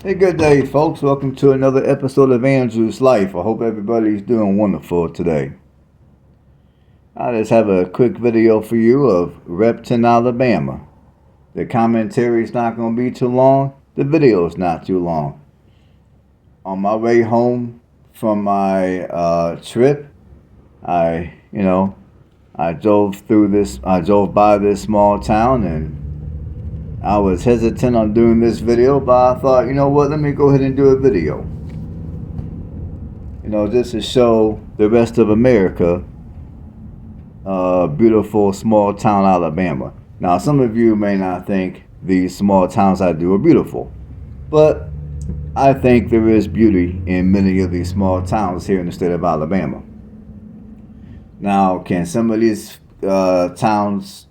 Hey, good day, folks. Welcome to another episode of Andrew's Life. I hope everybody's doing wonderful today. I just have a quick video for you of Repton, Alabama. The commentary is not going to be too long. The video is not too long. On my way home from my trip, I, I drove by this small town, and I was hesitant on doing this video, but I thought, you know what, let me go ahead and do a video. Just to show the rest of America, beautiful small town Alabama. Now, some of you may not think these small towns I do are beautiful, but I think there is beauty in many of these small towns here in the state of Alabama. Now, can some of these towns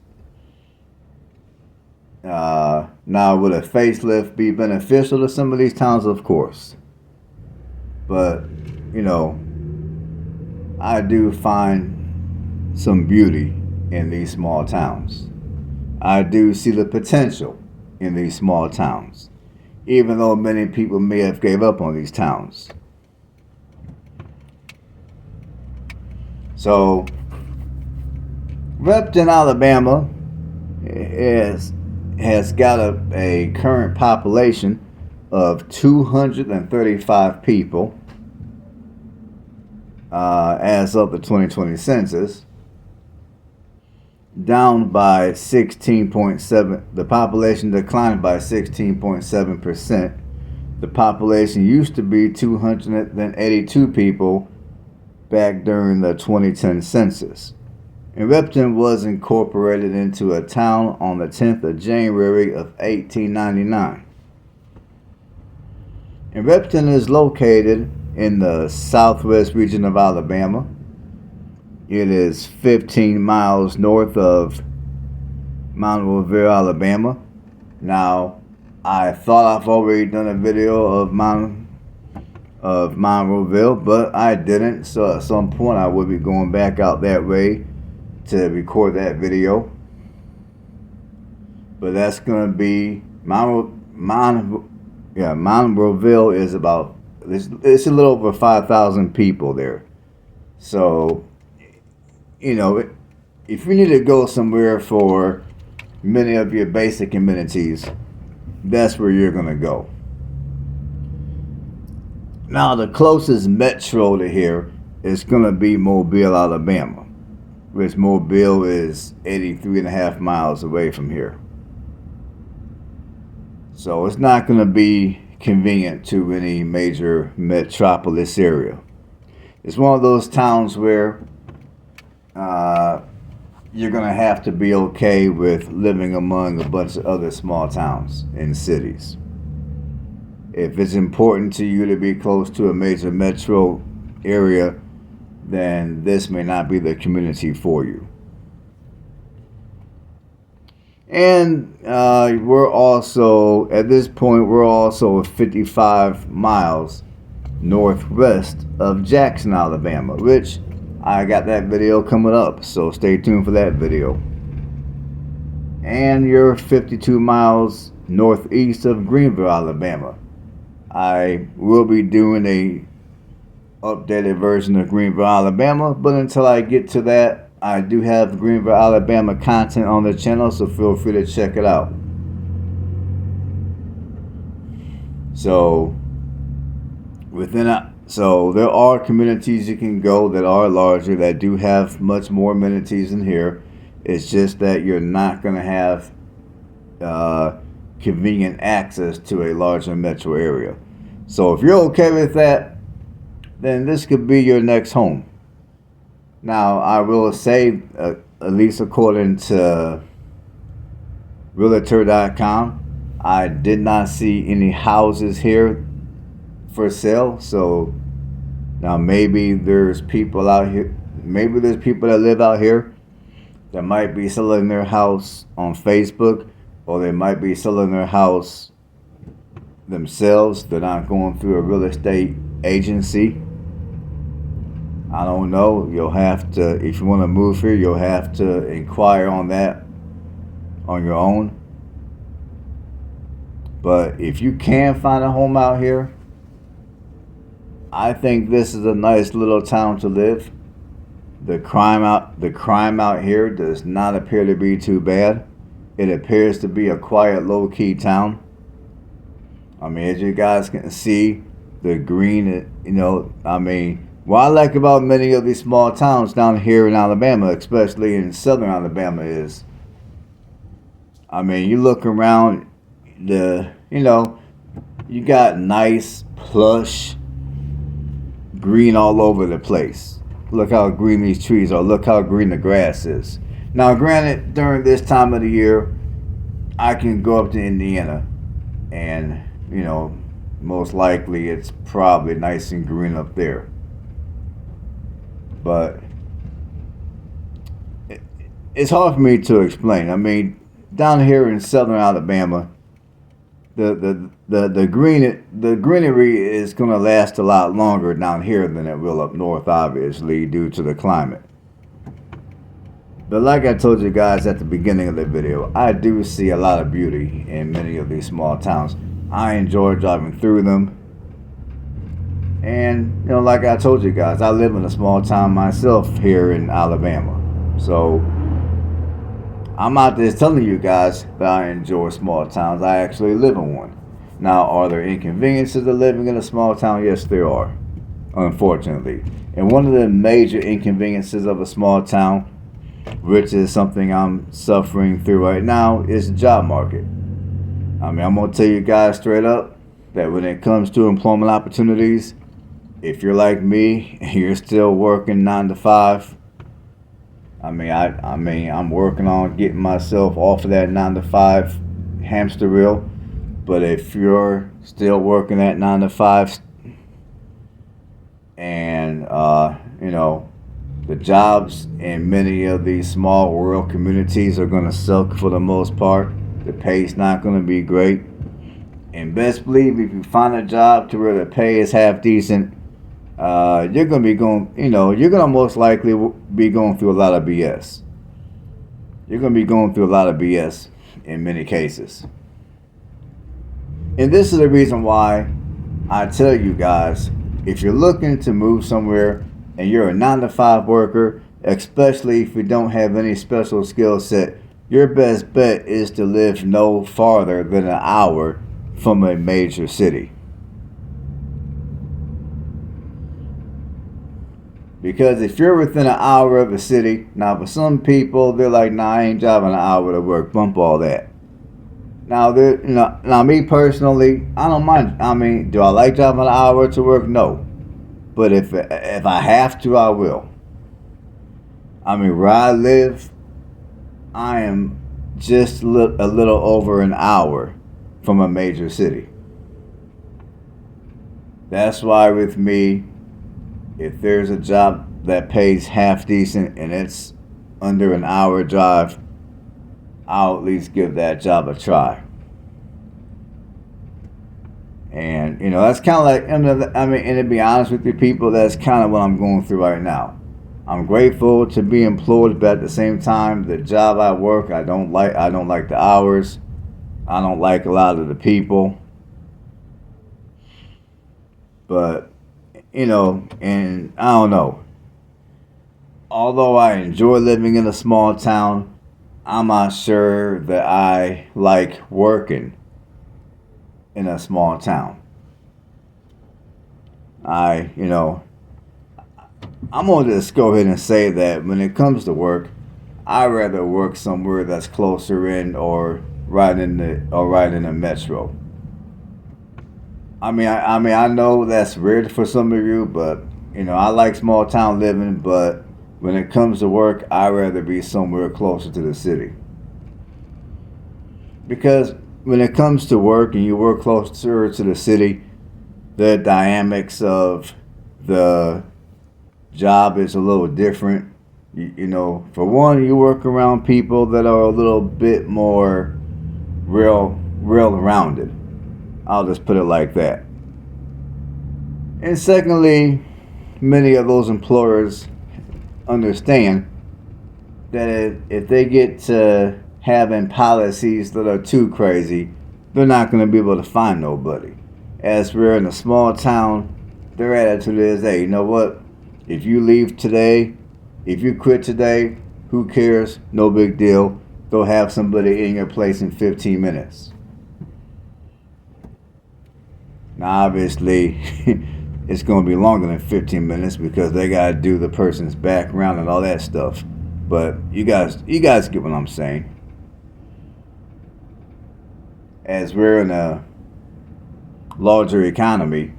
now would a facelift be beneficial to some of these towns? Of course. But, I do find some beauty in these small towns. I do see the potential in these small towns, even though many people may have gave up on these towns. So, Repton, Alabama has got a current population of 235 people as of the 2020 census, down by 16.7. The population declined by 16.7%. The population used to be 282 people back during the 2010 census. And Repton was incorporated into a town on the 10th of January of 1899. And Repton is located in the southwest region of Alabama. It is 15 miles north of Monroeville, Alabama. Now, I thought I've already done a video of Monroeville, but I didn't. So at some point I will be going back out that way to record that video. But that's going to be Monroeville is about, it's a little over 5,000 people there. So, if you need to go somewhere for many of your basic amenities, that's where you're going to go. Now, the closest metro to here is going to be Mobile, Alabama, which Mobile is 83.5 miles away from here. So it's not going to be convenient to any major metropolis area. It's one of those towns where you're going to have to be okay with living among a bunch of other small towns and cities. If it's important to you to be close to a major metro area, then this may not be the community for you. And we're also, at this point, we're also 55 miles northwest of Jackson, Alabama, which I got that video coming up, so stay tuned for that video. And you're 52 miles northeast of Greenville, Alabama. I will be doing a updated version of Greenville, Alabama, but until I get to that, I do have Greenville, Alabama content on the channel, so feel free to check it out. So there are communities you can go that are larger, that do have much more amenities than here. It's just that you're not going to have convenient access to a larger metro area. So if you're okay with that, then this could be your next home. Now, I will say, at least according to Realtor.com, I did not see any houses here for sale. So now maybe there's people out here, maybe there's people that live out here that might be selling their house on Facebook, or they might be selling their house themselves. They're not going through a real estate agency. I don't know. You'll have to, if you want to move here, you'll have to inquire on that on your own. But if you can find a home out here, I think this is a nice little town to live. The crime out here does not appear to be too bad. It appears to be a quiet, low-key town. I mean, as you guys can see, the green, what I like about many of these small towns down here in Alabama, especially in southern Alabama, is, you look around, you got nice, plush, green all over the place. Look how green these trees are. Look how green the grass is. Now, granted, during this time of the year, I can go up to Indiana and, most likely it's probably nice and green up there. But it's hard for me to explain. Down here in southern Alabama, the greenery is going to last a lot longer down here than it will up north, obviously, due to the climate. But like I told you guys at the beginning of the video, I do see a lot of beauty in many of these small towns. I enjoy driving through them. And, like I told you guys, I live in a small town myself here in Alabama. So, I'm not just telling you guys that I enjoy small towns. I actually live in one. Now, are there inconveniences of living in a small town? Yes, there are, unfortunately. And one of the major inconveniences of a small town, which is something I'm suffering through right now, is the job market. I'm going to tell you guys straight up that when it comes to employment opportunities, if you're like me and you're still working 9 to 5, I'm working on getting myself off of that 9 to 5 hamster wheel. But if you're still working at 9 to 5 and, the jobs in many of these small rural communities are going to suck for the most part. The pay's not going to be great. And best believe if you find a job to where the pay is half decent, you're going to be you're going to most likely be going through a lot of BS. You're going to be going through a lot of BS in many cases. And this is the reason why I tell you guys, if you're looking to move somewhere and you're a 9 to 5 worker, especially if you don't have any special skill set, your best bet is to live no farther than an hour from a major city. Because if you're within an hour of a city, now for some people, they're like, nah, I ain't driving an hour to work, bump all that. Now, me personally, I don't mind. Do I like driving an hour to work? No. But if I have to, I will. Where I live, I am just a little over an hour from a major city. That's why with me, if there's a job that pays half decent and it's under an hour drive, I'll at least give that job a try. And, that's kind of like, and to be honest with you people, that's kind of what I'm going through right now. I'm grateful to be employed, but at the same time, the job I work, I don't like the hours. I don't like a lot of the people. But, and I don't know. Although I enjoy living in a small town, I'm not sure that I like working in a small town. I'm gonna just go ahead and say that when it comes to work, I'd rather work somewhere that's closer in or right in the metro. I know that's weird for some of you, but I like small town living, but when it comes to work, I'd rather be somewhere closer to the city. Because when it comes to work and you work closer to the city, the dynamics of the job is a little different. For one, you work around people that are a little bit more real rounded. I'll just put it like that. And secondly, many of those employers understand that if they get to having policies that are too crazy, they're not going to be able to find nobody. As we're in a small town, their attitude is, hey, you know what? If you leave today, if you quit today, who cares? No big deal. They'll have somebody in your place in 15 minutes. Now, obviously, it's going to be longer than 15 minutes because they got to do the person's background and all that stuff. But you guys get what I'm saying. As we're in a larger economy,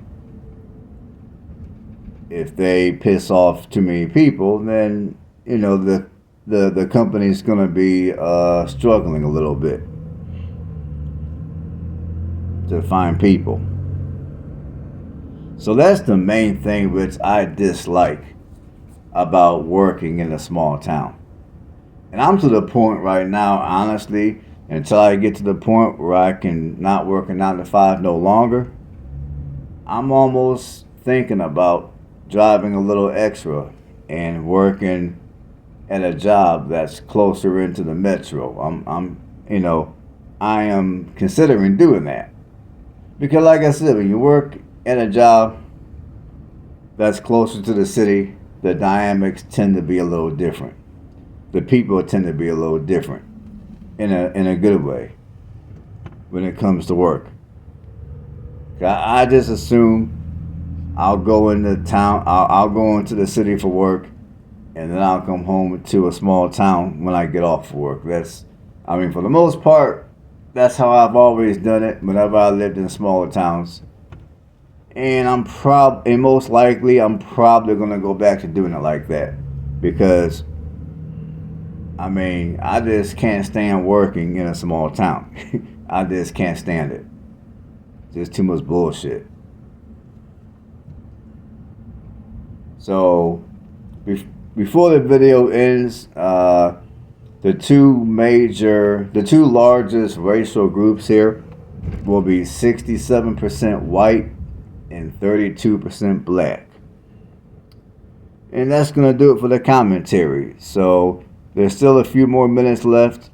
if they piss off too many people, then the company's going to be struggling a little bit to find people. So that's the main thing which I dislike about working in a small town. And I'm to the point right now, honestly, until I get to the point where I can not work a 9 to 5 no longer, I'm almost thinking about driving a little extra and working at a job that's closer into the metro. I am considering doing that. Because like I said, when you work at a job that's closer to the city, the dynamics tend to be a little different. The people tend to be a little different in a good way when it comes to work. I just assume I'll go into town, I'll go into the city for work, and then I'll come home to a small town when I get off work. For the most part, that's how I've always done it whenever I lived in smaller towns. And most likely I'm probably gonna go back to doing it like that, because I just can't stand working in a small town. I just can't stand it. Just too much bullshit. So before the video ends, the two largest racial groups here will be 67% white and 32% black. And that's going to do it for the commentary. So there's still a few more minutes left,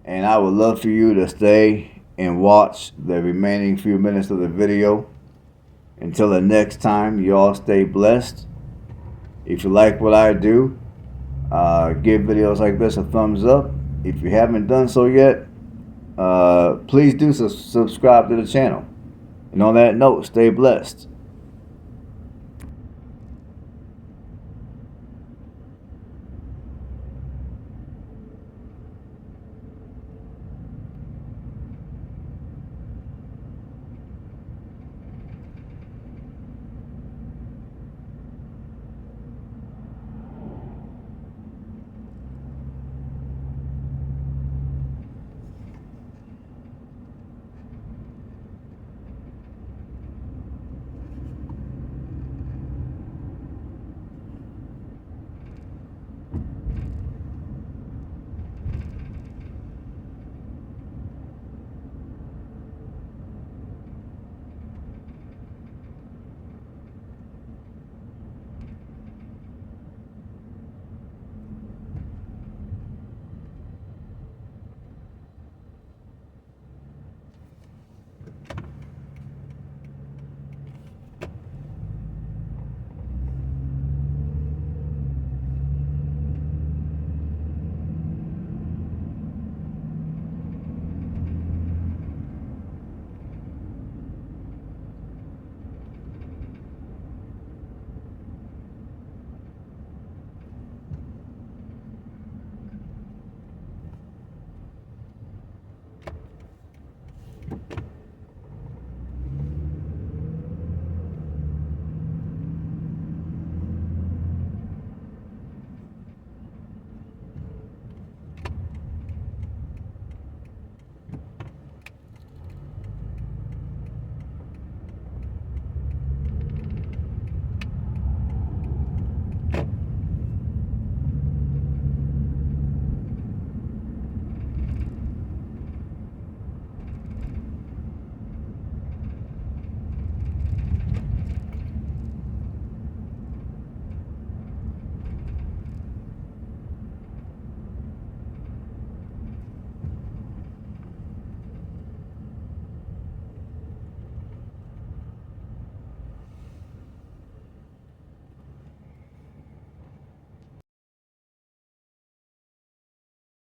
and I would love for you to stay and watch the remaining few minutes of the video. Until the next time, you all stay blessed. If you like what I do, give videos like this a thumbs up. If you haven't done so yet, please do subscribe to the channel. And on that note, stay blessed.